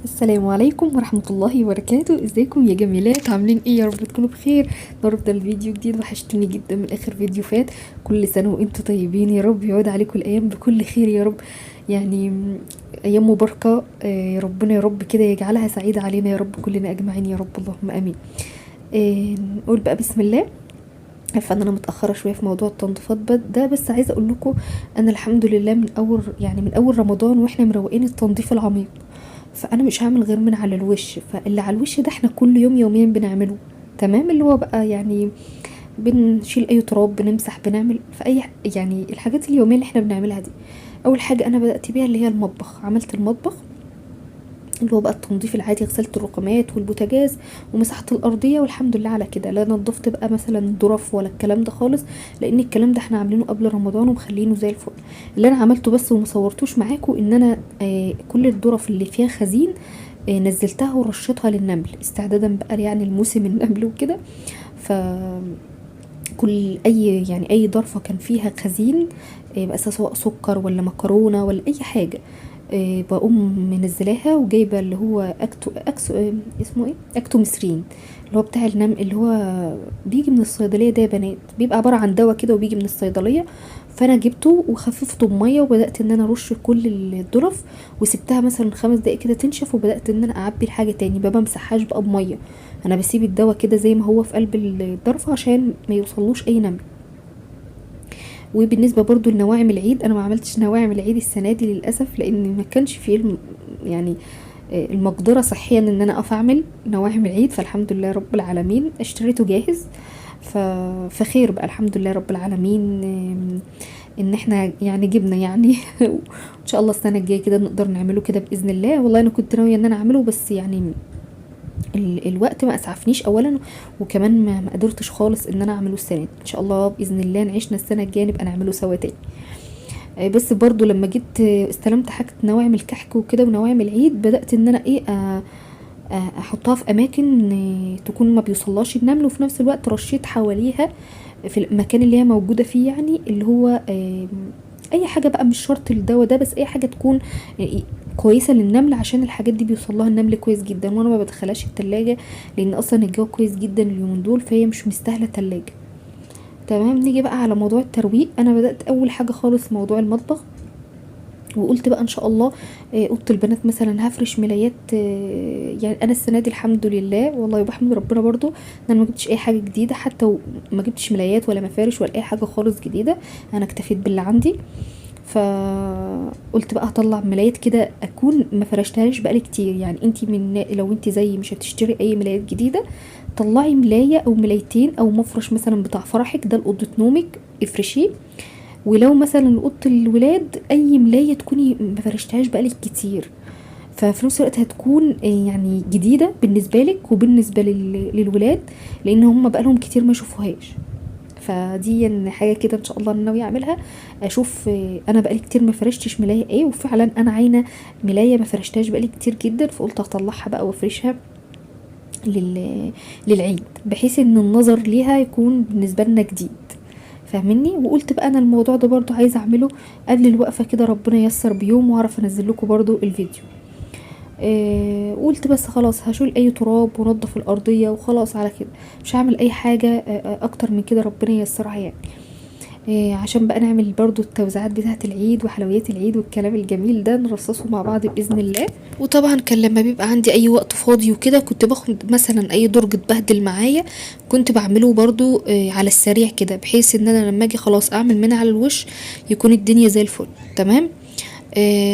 السلام عليكم ورحمة الله وبركاته. ازيكم يا جميلات؟ عاملين ايه؟ يا رب تكونوا بخير. النهارده الفيديو جديد، وحشتوني جدا من اخر فيديو فات. كل سنة وانتم طيبين، يا رب يعود عليكم الايام بكل خير يا رب. يعني ايام مباركة. ربنا يا رب كده يجعلها سعيدة علينا يا رب كلنا اجمعين يا رب، اللهم امين. نقول بقى بسم الله. عارفه ان انا متاخره شويه في موضوع التنظيفات ده، بس عايزه اقول لكم انا الحمد لله من اول رمضان واحنا مروقين التنظيف العميق. فانا مش هعمل غير من على الوش، فاللي على الوش ده احنا كل يوم يوميا بنعمله. تمام، اللي هو بقى يعني بنشيل اي تراب، بنمسح، بنعمل في اي يعني الحاجات اليوميه اللي احنا بنعملها دي. اول حاجه انا بدات بيها اللي هي المطبخ. عملت المطبخ اللي هو بقى التنظيف العادي، غسلت الرقامات والبوتاجاز ومسحت الارضيه، والحمد لله على كده. لا نضفت بقى مثلا ظرف ولا الكلام ده خالص، لان الكلام ده احنا عاملينه قبل رمضان ومخلينه زي الفل. اللي انا عملته بس ومصورتوش معاكم ان انا كل الظرف اللي فيها خزين نزلتها ورشيتها للنمل، استعدادا بقى يعني الموسم النمل وكده. ف كل اي ظرفه كان فيها خزين، بقى سواء سكر ولا مكرونه ولا اي حاجه، بقوم منزلاها وجايبه اللي هو اسمه ايه، اكتوميسرين، اللي هو بتاع النمل، اللي هو بيجي من الصيدليه ده يا بنات، بيبقى عباره عن دواء كده وبيجي من الصيدليه. فانا جبته وخففته بميه، وبدات ان انا ارش كل الظرف، وسبتها مثلا 5 دقايق كده تنشف، وبدات ان انا اعبي الحاجه تاني، ما بمسحهاش بقى بميه. انا بسيب الدواء كده زي ما هو في قلب الظرف عشان ما يوصلوش اي نمل. وبالنسبه برضو لنواعم العيد، انا ما عملتش نواعم العيد السنه دي للاسف، لان ما كانش فيه يعني المقدره صحيا ان انا اقف اعمل نواعم العيد. فالحمد لله رب العالمين اشتريته جاهز. فخير بقى الحمد لله رب العالمين. ان احنا يعني جبنا يعني وان شاء الله السنه الجايه كده نقدر نعمله كده باذن الله. والله انا كنت ناويه ان انا اعمله، بس يعني الوقت ما اسعفنيش اولا، وكمان ما قدرتش خالص ان انا اعمله السنه دي. ان شاء الله باذن الله نعيشنا السنه الجايه نبقى نعمله سوا تاني. بس برضو لما جيت استلمت حاجه نواعم الكحك وكده ونواعم العيد، بدات ان انا ايه احطها في اماكن تكون ما بيوصلهاش النمل، وفي نفس الوقت رشيت حواليها في المكان اللي هي موجوده فيه، يعني اللي هو اي حاجه بقى، مش شرط الدواء ده، بس اي حاجه تكون كويسه للنمل، عشان الحاجات دي بيوصلها النمل كويس جدا. وانا ما بدخلهاش التلاجة، لان اصلا الجو كويس جدا اليومين دول، فهي مش مستاهله تلاجة. تمام، نيجي بقى على موضوع الترويق. انا بدات اول حاجه خالص موضوع المطبخ، وقلت بقى ان شاء الله اوضه البنات مثلا هفرش ملايات. يعني انا السنه دي الحمد لله والله بحمد ربنا برضو ان انا ما جبتش اي حاجه جديده، حتى ما جبتش ملايات ولا مفارش ولا اي حاجه خالص جديده. انا اكتفيت باللي عندي. فقلت بقى هطلع ملايات كده اكون ما فرشتهاش بقالي كتير. يعني انتي لو انتي زي مش هتشتري اي ملايات جديده، طلعي ملايه او ملايتين او مفرش مثلا بتاع فرحك ده لاوضه نومك، افرشيه. ولو مثلا لأوضة الولاد اي ملاية تكوني ما فرشتهاش بقالك كتير، ففي نفس الوقت هتكون يعني جديدة بالنسبة لك وبالنسبة للولاد، لان هم بقالهم كتير ما يشوفوهاش. فدي يعني حاجة كده ان شاء الله انا ناوية اعملها. اشوف انا بقالي كتير ما فرشتش ملاية ايه، وفعلا انا عاينة ملاية ما فرشتهاش بقالي كتير جدا، فقلت هطلعها بقى وافرشها للعيد، بحيث ان النظر ليها يكون بالنسبة لنا جديد. فاهمني؟ وقلت بقى انا الموضوع ده برضو عايزه اعمله قبل الوقفه كده، ربنا ييسر بيوم واعرف انزل لكم برضو الفيديو. قلت بس خلاص هشيل اي تراب ونضف الارضيه وخلاص على كده، مش هعمل اي حاجه اكتر من كده، ربنا ييسرها يعني. عشان بقى نعمل برضو التوزيعات بتاعه العيد وحلويات العيد والكلام الجميل ده نرصصه مع بعض باذن الله. وطبعا كان لما بيبقى عندي اي وقت فاضي وكده كنت باخد مثلا اي درج اتبهدل معايا، كنت بعمله برضو على السريع كده، بحيث ان انا لما اجي خلاص اعمل من على الوش يكون الدنيا زي الفل. تمام.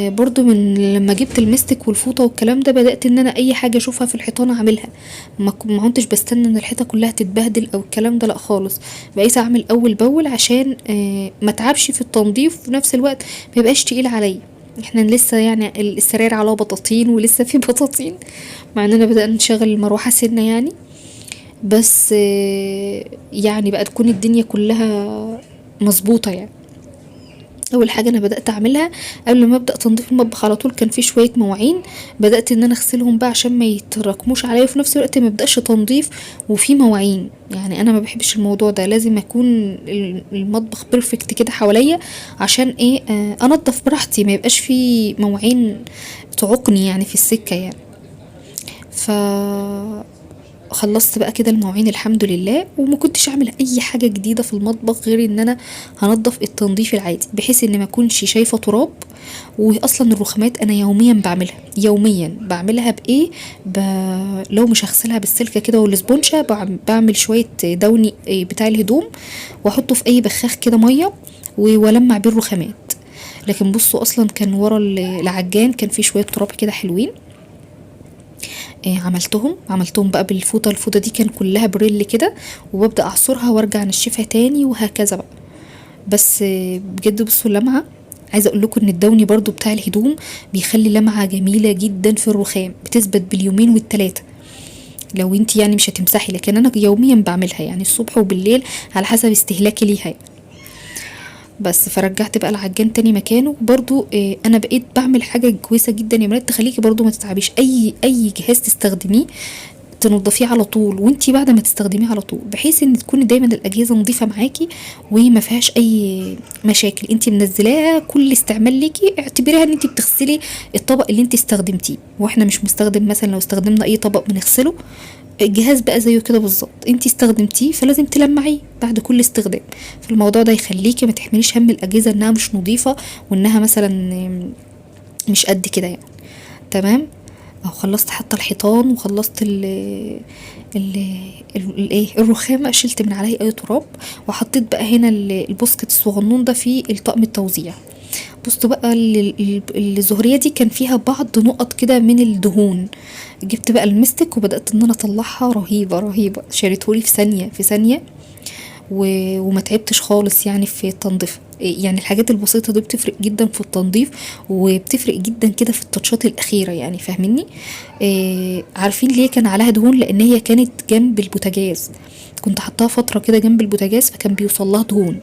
برضو من لما جبت المستك والفوطه والكلام ده، بدات ان انا اي حاجه اشوفها في الحيطان اعملها. ما كنتش بستنى ان الحيطه كلها تتبهدل او الكلام ده، لا خالص. بقيت اعمل اول باول عشان ما اتعبش في التنظيف، وفي نفس الوقت ما يبقاش تقيل عليا. احنا لسه يعني السراير على بطاطين ولسه في بطاطين، مع اننا بدأنا نشغل المروحه سنه يعني. بس يعني بقى تكون الدنيا كلها مظبوطه يعني. اول حاجه انا بدات اعملها قبل ما ابدا تنظيف المطبخ على طول، كان في شويه مواعين بدات ان انا اغسلهم بقى عشان ما يتراكموش عليا، وفي نفس الوقت ما ابداش تنظيف وفي مواعين. يعني انا ما بحبش الموضوع ده، لازم يكون المطبخ بيرفكت كده حواليا، عشان ايه انضف براحتي، ما يبقاش في مواعين تعوقني يعني في السكه يعني. ف خلصت بقى كده المواعين الحمد لله، وما كنتش اعمل اي حاجه جديده في المطبخ غير ان انا هنضف التنظيف العادي، بحيث ان ما اكونش شايفه تراب. واصلا الرخامات انا يوميا بعملها، يوميا بعملها بايه، لو مش هغسلها بالسلكه كده والاسبونشه، بعمل شويه دوني بتاع الهدوم، واحطه في اي بخاخ كده ميه ولمع بيه الرخامات. لكن بصوا اصلا كان ورا العجان كان في شويه تراب كده حلوين. عملتهم بقى بالفوطه. الفوطه دي كان كلها بريل كده، وببدا اعصرها وارجع انشفها تاني وهكذا بقى. بس بجد بصوا اللمعه. عايزه اقول لكم ان الدوني برضو بتاع الهدوم بيخلي لمعه جميله جدا في الرخام، بتثبت باليومين والتلاته لو انت يعني مش هتمسحي. لكن انا يوميا بعملها، يعني الصبح وبالليل على حسب استهلاكي ليها. بس فرجعت بقى العجان تاني مكانه. برضو انا بقيت بعمل حاجه كويسه جدا يا بنات تخليكي برضو ما تتعبيش. اي جهاز تستخدميه تنضفيه على طول، وانتي بعد ما تستخدميه على طول، بحيث ان تكون دايما الاجهزه نظيفه معاكي وما فيهاش اي مشاكل. انتي منزلاها كل استعمال ليكي، اعتبريها ان انتي بتغسلي الطبق اللي انتي استخدمتيه. واحنا مش مستخدم مثلا، لو استخدمنا اي طبق بنغسله، الجهاز بقى زيه كده بالظبط، انتي استخدمتيه فلازم تلمعيه بعد كل استخدام. فالموضوع ده يخليكي ما تحمليش هم الاجهزه انها مش نظيفه، وانها مثلا مش قد كده يعني. تمام. او خلصت حتى الحيطان، وخلصت الايه الرخامه، شلت من عليه اي تراب، وحطيت بقى هنا البوسكت الصغنون ده في الطقم التوزيع. بصوا بقى الزهريه دي كان فيها بعض نقط كده من الدهون. جبت بقى المستك وبدات ان انا اطلعها. رهيبه رهيبه، شالتهولي في ثانيه في ثانيه. وما تعبتش خالص يعني في التنظيف. يعني الحاجات البسيطه دي بتفرق جدا في التنظيف، وبتفرق جدا كده في التاتشات الاخيره، يعني فاهميني. عارفين ليه كان عليها دهون؟ لان هي كانت جنب البوتاجاز، كنت حطاها فتره كده جنب البوتاجاز، فكان بيوصل لها دهون.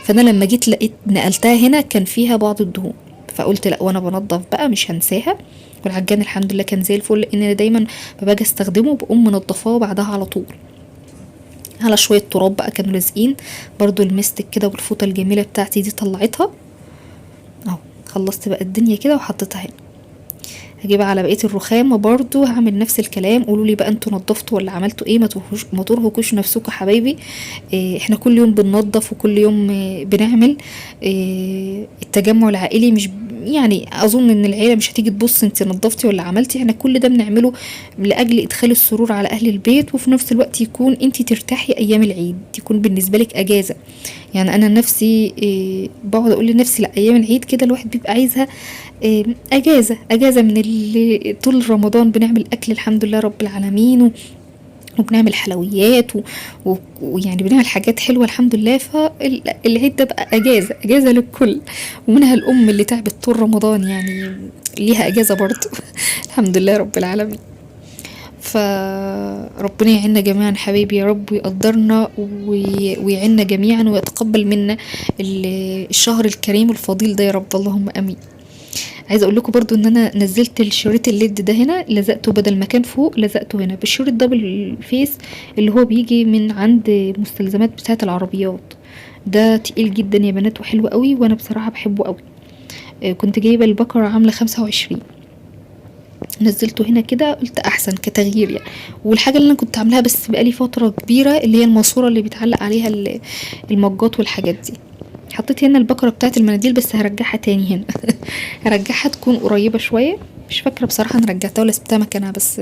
فانا لما جيت لقيت نقلتها هنا كان فيها بعض الدهون، فقلت لا، وانا بنضف بقى مش هنساها. والعجان الحمد لله كان زي الفل، لان انا دايما باجي استخدمه بقوم منضفاه بعدها على طول. على شويه تراب بقى كانوا لازقين، برضو المستك كده والفوطه الجميله بتاعتي دي طلعتها اهو. خلصت بقى الدنيا كده وحطيتها هنا. هجيب على بقيه الرخام وبرضو هعمل نفس الكلام. قولوا لي بقى انتوا نضفتوا ولا عملتوا ايه؟ ما ترهقوش نفسكم حبايبي. احنا كل يوم بننضف، وكل يوم بنعمل. التجمع العائلي مش يعني اظن ان العيله مش هتيجي تبص انت نضفتي ولا عملتي. احنا كل ده بنعمله لاجل ادخال السرور على اهل البيت، وفي نفس الوقت يكون انت ترتاحي ايام العيد، يكون بالنسبه لك اجازه. يعني انا نفسي بقعد اقول لنفسي لا، ايام العيد كده الواحد بيبقى عايزها اجازه من اللي طول رمضان بنعمل اكل الحمد لله رب العالمين، وبنعمل حلويات ويعني بنعمل حاجات حلوه الحمد لله. فالعيد ده بقى اجازه للكل، ومنها الام اللي تعبت طول رمضان يعني ليها اجازه برضه الحمد لله رب العالمين. فربنا يعيننا جميعا حبايبي يا رب، ويقدرنا ويعيننا جميعا، ويتقبل منا الشهر الكريم الفضيل ده يا رب، اللهم امين. عايزه اقول لكم برضو ان انا نزلت الشريط الليد ده هنا، لزقته بدل ما كان فوق لزقته هنا بالشريط ده بالفيس اللي هو بيجي من عند مستلزمات بتاعه العربيات. ده تقيل جدا يا بنات وحلو قوي، وانا بصراحه بحبه قوي. كنت جايبه البكره عامله 25، نزلته هنا كده قلت احسن كتغيير يعني. والحاجه اللي انا كنت عاملاها بس بقالي فتره كبيره، اللي هي الماسوره اللي بيتعلق عليها المجات والحاجات دي. حطيت هنا البكره بتاعت المناديل، بس هرجعها تاني هنا هرجعها تكون قريبه شويه. مش فاكره بصراحه انا رجعتها ولا سبتها مكانها، بس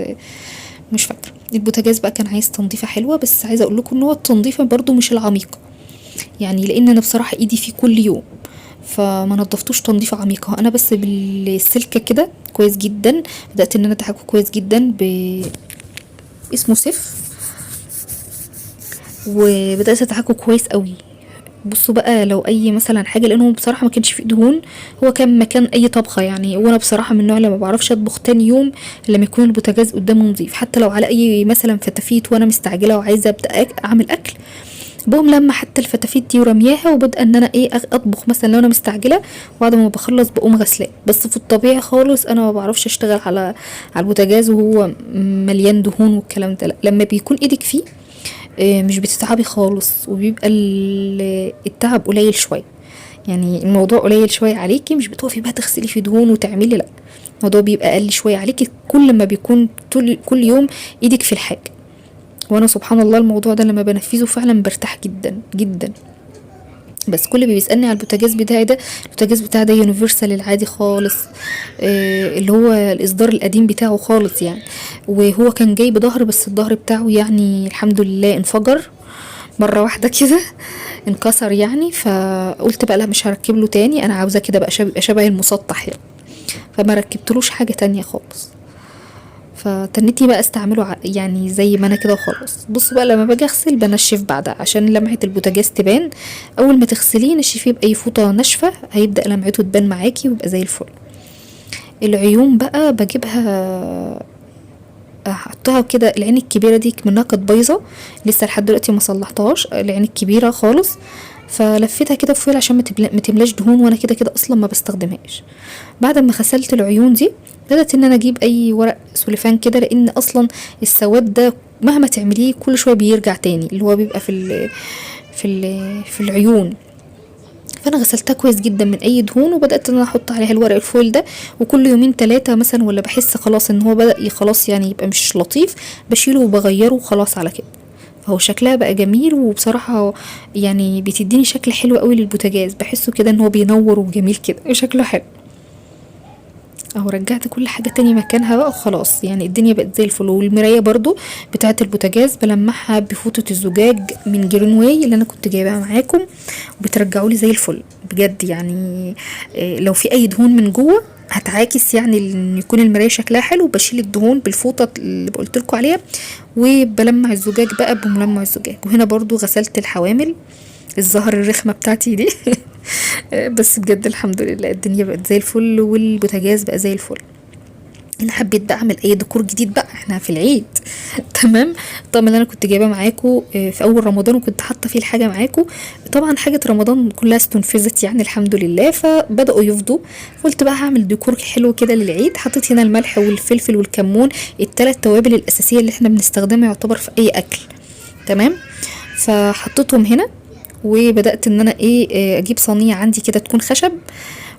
مش فاكره. البوتاجاز بقى كان عايز تنظيفه حلوه، بس عايزه اقول لكم ان هو التنظيفه برضو مش العميقه، يعني لان انا بصراحه ايدي فيه كل يوم، فما نضفتوش تنظيفه عميقه. انا بس بالسلكه كده كويس جدا، بدات ان انا ادعكه كويس جدا اسمه سيف، وبدات ادعكه كويس قوي. بصوا بقى لو اي مثلا حاجه، لانه بصراحه ما كانش فيه دهون، هو كان مكان اي طبخه يعني. وانا بصراحه من النوع اللي ما بعرفش اطبخ تاني يوم لما يكون البوتاجاز قدامه نظيف، حتى لو على اي مثلا فتافيت وانا مستعجله وعايزه ابدا اعمل اكل، بقوم لما حتى الفتافيت دي ورمياها، وبدأ ان انا اطبخ مثلا لو انا مستعجله، وبعد ما بخلص بقوم غسلاه. بس في الطبيعي خالص انا ما بعرفش اشتغل على البوتاجاز وهو مليان دهون والكلام ده. لا، لما بيكون ايدك فيه مش بتتعبي خالص، وبيبقى التعب قليل شويه. يعني الموضوع قليل شويه عليكي، مش بتقفي بقى تغسلي في دهون وتعملي، لا الموضوع بيبقى اقل شويه عليكي كل ما بيكون كل يوم ايدك في الحاجه. وانا سبحان الله الموضوع ده لما بنفذه فعلا برتاح جدا جدا. بس كل اللي بيسالني على البوتاجاز بتاعي ده، البوتاجاز بتاعي ده يونيفرسال العادي خالص، اللي هو الاصدار القديم بتاعه خالص يعني. وهو كان جاي بظهر، بس الظهر بتاعه يعني الحمد لله انفجر مره واحده كده، انكسر يعني. فقلت بقى لا مش هركب له تاني، انا عاوزاه كده بقى شبه المسطح يعني، فما ركبتلوش حاجه تانية خالص. فتنتي بقى استعمله يعني زي ما انا كده وخلاص. بص بقى لما باجي اغسل بنشف بعدها عشان لمعة البوتاجاز تبان. اول ما تغسليه نشفيه باي فوطة ناشفة، هيبدأ لمعته تبان معاكي ويبقى زي الفل. العيون بقى بجيبها احطها كده، العين الكبيرة دي منها كانت بايظة لسه لحد دلوقتي ما صلحتهاش، العين الكبيرة خالص. فلفتها كده في فويل عشان ما تملاش دهون، وانا كده كده اصلا ما بستخدمهاش. بعد ما غسلت العيون دي بدأت ان انا اجيب اي ورق سوليفان كده، لان اصلا السواد ده مهما تعمليه كل شويه بيرجع تاني، اللي هو بيبقى في العيون. فانا غسلتها كويس جدا من اي دهون، وبدات ان انا احط عليها الورق الفويل ده، وكل يومين 3 مثلا ولا بحس خلاص ان هو بدا خلاص يعني يبقى مش لطيف، بشيله وبغيره وخلاص على كده. فهو شكلها بقى جميل، وبصراحه يعني بتديني شكل حلو قوي للبوتاجاز، بحسه كده ان هو بينور وجميل كده وشكله حلو اهو. رجعت كل حاجه تاني مكانها بقى وخلاص، يعني الدنيا بقت زي الفل. والمرايه برضو بتاعه البوتاجاز بلمعها بفوطه الزجاج من جرين واي اللي انا كنت جايباها معاكم، وبترجعوا لي زي الفل بجد يعني. لو في اي دهون من جوه هتعاكس يعني ان يكون المرايه شكلها حلو، بشيل الدهون بالفوطه اللي قلت لكم عليها، وبلمع الزجاج بقى بملمع الزجاج. وهنا برضو غسلت الحوامل الزهر الرخمه بتاعتي دي بس بجد الحمد لله الدنيا بقت زي الفل، والبوتاجاز بقى زي الفل. انا حبيت بقى اعمل اي ديكور جديد بقى، احنا في العيد تمام. الطقم اللي انا كنت جايباه معاكم في اول رمضان وكنت حاطه فيه الحاجه معاكم، طبعا حاجه رمضان كلها استنفذت يعني الحمد لله، فبداوا يفضوا. قلت بقى هعمل ديكور حلو كده للعيد. حطيت هنا الملح والفلفل والكمون، الثلاث توابل الاساسيه اللي احنا بنستخدمها يعتبر في اي اكل، تمام. فحطيتهم هنا، وبدأت ان انا اجيب صينية عندي كده تكون خشب،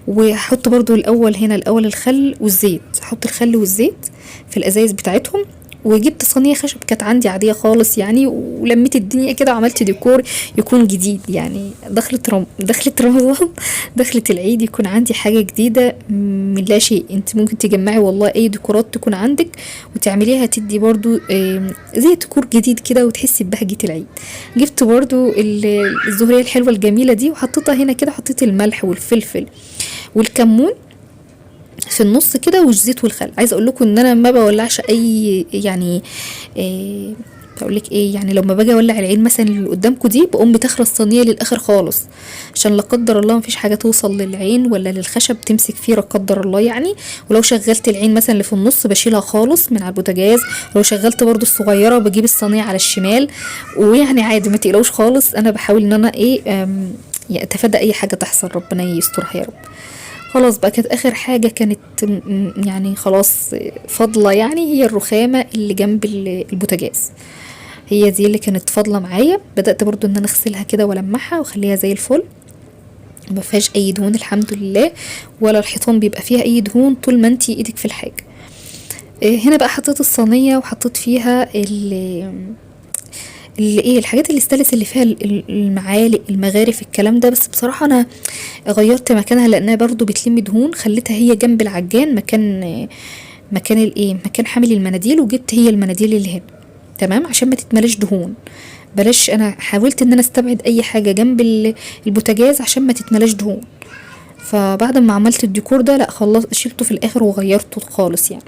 وهحط برضو الاول الخل والزيت، احط الخل والزيت في الازايز بتاعتهم. وجبت صينيه خشب كانت عندي عاديه خالص يعني، ولميت الدنيا كده وعملت ديكور يكون جديد يعني. دخلت رمضان دخلت العيد يكون عندي حاجه جديده من لا شيء. انت ممكن تجمعي والله اي ديكورات تكون عندك وتعمليها، تدي برضو زي ديكور جديد كده وتحسي ببهجه العيد. جبت برضو الزهريه الحلوه الجميله دي وحطيتها هنا كده، حطيت الملح والفلفل والكمون في النص كده والزيت والخل. عايزه اقول لكم ان انا ما بولعش اي يعني بقول لك ايه يعني، لما باجي اولع العين مثلا اللي قدامكم دي بقوم بتخرج الصينيه للاخر خالص، عشان لا قدر الله مفيش حاجه توصل للعين ولا للخشب تمسك فيه لا قدر الله يعني. ولو شغلت العين مثلا اللي في النص بشيلها خالص من على البوتاجاز، ولو شغلت برضو الصغيره بجيب الصينيه على الشمال. ويعني عادي ما تقلقوش خالص، انا بحاول ان انا اتفادى اي حاجه تحصل، ربنا يسترها يا رب. خلاص بقى كانت اخر حاجة كانت يعني خلاص فاضلة يعني، هي الرخامة اللي جنب البوتاجاز، هي دي اللي كانت فاضلة معايا. بدأت برضو ان انا اغسلها كده والمعها واخليها زي الفل، ما فيهاش اي دهون الحمد لله، ولا الحيطان بيبقى فيها اي دهون طول ما انتي ايدك في الحاجة. هنا بقى حطيت الصينية وحطيت فيها الحاجات الاستانلس اللي فيها المعالق المغارف الكلام ده. بس بصراحة انا غيرت مكانها لانها برضو بتلم دهون، خليتها هي جنب العجان مكان حامل المناديل، وجبت هي المناديل اللي هنا تمام عشان ما تتملاش دهون. بلاش، انا حاولت ان انا استبعد اي حاجة جنب البوتاجاز عشان ما تتملاش دهون. فبعد ما عملت الديكور ده لا خلاص شلته في الاخر وغيرته خالص يعني.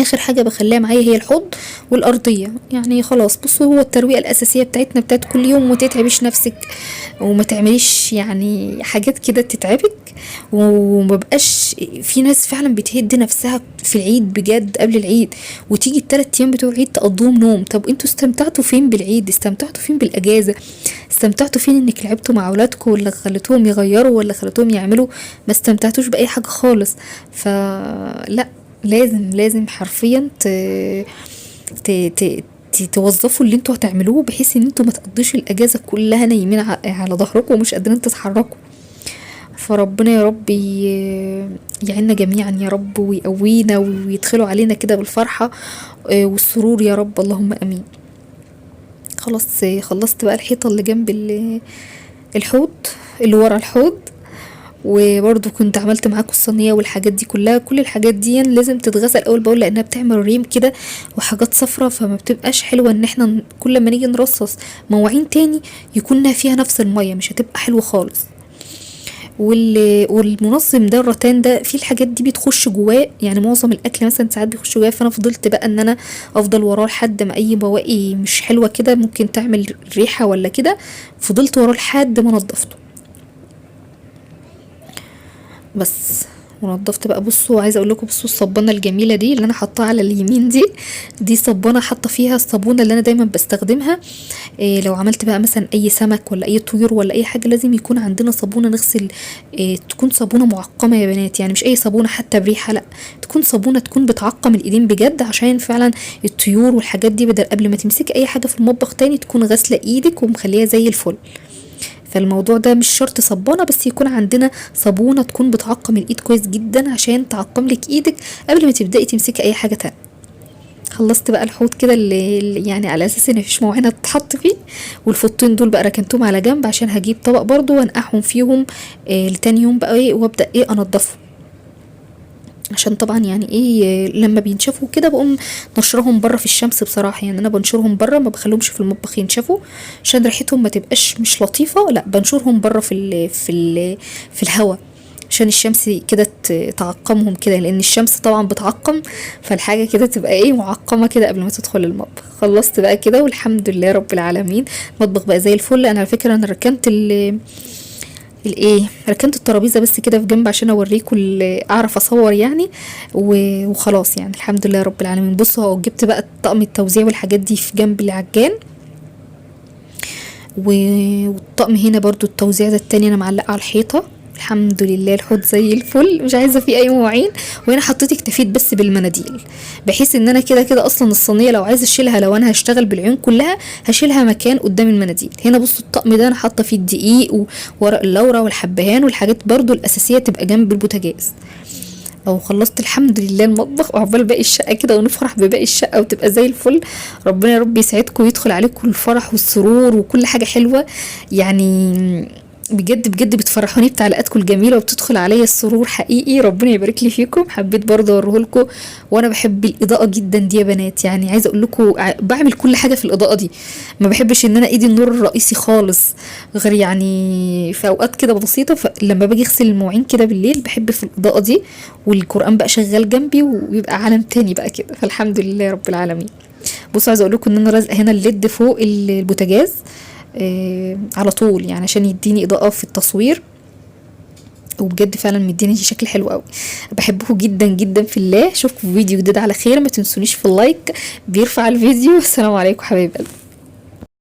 اخر حاجه بخليها معايا هي الحوض والارضيه يعني. خلاص بصوا، هو الترويقه الاساسيه بتاعتنا بتاعت كل يوم، وتتعبش نفسك وما تعمليش يعني حاجات كده تتعبك. ومبقاش في ناس فعلا بتهد نفسها في العيد بجد قبل العيد، وتيجي ال3 ايام بتوع العيد تقضوهم نوم. طب انتوا استمتعتوا فين بالعيد؟ استمتعتوا فين بالاجازه؟ استمتعتوا فين انك لعبتوا مع اولادكم، ولا خليتوهم يغيروا، ولا خليتوهم يعملوا؟ ما استمتعتوش باي حاجه خالص. فلا، لازم حرفيا توظفوا اللي انتوا هتعملوه، بحيث ان انتوا ما تقضيش الاجازه كلها نايمين على ظهركم ومش قادرين تتحركوا. فربنا يا رب يعيننا جميعا يا رب، ويقوينا ويدخلوا علينا كده بالفرحة والسرور يا رب، اللهم امين. خلاص خلصت بقى الحيطة اللي جنب الحوض اللي ورا الحوض، وبرضو كنت عملت معاكم الصينيه والحاجات دي كلها. كل الحاجات دي لازم تتغسل اول باول لانها بتعمل ريم كده وحاجات صفرة، فما بتبقاش حلوه ان احنا كل ما نيجي نرصص مواعين تاني يكون فيها نفس الميه، مش هتبقى حلوه خالص. والمنظم ده الرتان ده فيه الحاجات دي بتخش جواه، يعني معظم الاكل مثلا ساعات بيخش جواه، فانا فضلت بقى ان انا افضل وراه لحد ما اي بواقي مش حلوه كده ممكن تعمل ريحه ولا كده، فضلت وراه لحد ما نضفته بس. ونضفت بقى. بصوا عايزه اقول لكم، بصوا الصبانه الجميله دي اللي انا حطاها على اليمين دي صبانه حاطه فيها الصابونه اللي انا دايما بستخدمها. لو عملت بقى مثلا اي سمك ولا اي طيور ولا اي حاجه لازم يكون عندنا صابونه نغسل. تكون صابونه معقمه يا بنات، يعني مش اي صابونه حتى بريحه، لا تكون صابونه تكون بتعقم الايدين بجد، عشان فعلا الطيور والحاجات دي بدل قبل ما تمسكي اي حاجه في المطبخ تاني تكون غاسله ايدك ومخليها زي الفل. فالموضوع ده مش شرط صبانه، بس يكون عندنا صابونه تكون بتعقم الايد كويس جدا عشان تعقم لك ايدك قبل ما تبداي تمسكي اي حاجه تانية. خلصت بقى الحوض كده اللي يعني على اساس ان مفيش مواعين تتحط فيه، والفوطين دول بقى ركنتهم على جنب عشان هجيب طبق برضو وانقعهم فيهم لتاني يوم بقى وابدا انضفهم، عشان طبعا يعني لما بينشفوا كده بقوم نشرهم بره في الشمس. بصراحه يعني انا بنشرهم بره، ما بخليهمش في المطبخ ينشفوا عشان ريحتهم ما تبقاش مش لطيفه، لا بنشرهم بره في الهواء عشان الشمس كده تعقمهم كده، لان الشمس طبعا بتعقم، فالحاجه كده تبقى معقمه كده قبل ما تدخل المطبخ. خلصت بقى كده والحمد لله رب العالمين، المطبخ بقى زي الفل. انا على فكره انا ركنت ركنت الترابيزه بس كده في جنب عشان اوريكم اعرف اصور يعني، وخلاص يعني الحمد لله رب العالمين. بصوا اهو جبت بقى طقم التوزيع والحاجات دي في جنب العجان، والطقم هنا برضو التوزيع ده التاني انا معلقه على الحيطه. الحمد لله الحوض زي الفل، مش عايزه فيه اي مواعين، وهنا حطيت اكتفيت بس بالمناديل، بحيث ان انا كده كده اصلا الصينيه لو عايزه اشيلها، لو انا هشتغل بالعيون كلها هشيلها مكان قدام المناديل. هنا بصوا الطقم ده انا حاطه فيه الدقيق وورق اللورا والحبهان والحاجات برضو الاساسيه تبقى جنب البوتاجاز. او خلصت الحمد لله المطبخ، وعقبال باقي الشقه كده ونفرح بباقي الشقه وتبقى زي الفل. ربنا يا رب يسعدكم ويدخل عليكم الفرح والسرور وكل حاجه حلوه يعني. بجد بجد بتفرحوني بتعليقاتكم الجميله وبتدخل عليا السرور حقيقي. ربنا يبارك لي فيكم. حبيت برضه اوريه لكم، وانا بحب الاضاءه جدا دي يا بنات، يعني عايزه اقول لكم بعمل كل حاجه في الاضاءه دي، ما بحبش ان انا ايدي النور الرئيسي خالص، غير يعني في اوقات كده بسيطه. فلما باجي اغسل المواعين كده بالليل بحب في الاضاءه دي، والقران بقى شغال جنبي ويبقى عالم تاني بقى كده، فالحمد لله رب العالمين. بصوا عايزه اقول لكم ان انا رازقه هنا الليد فوق البوتاجاز على طول، يعني عشان يديني اضاءه في التصوير، وبجد فعلا مديني شكل حلو قوي. بحبكم جدا جدا في الله. اشوفكم في فيديو جديد على خير، ما تنسونيش في اللايك بيرفع الفيديو. السلام عليكم حبايب قلبي.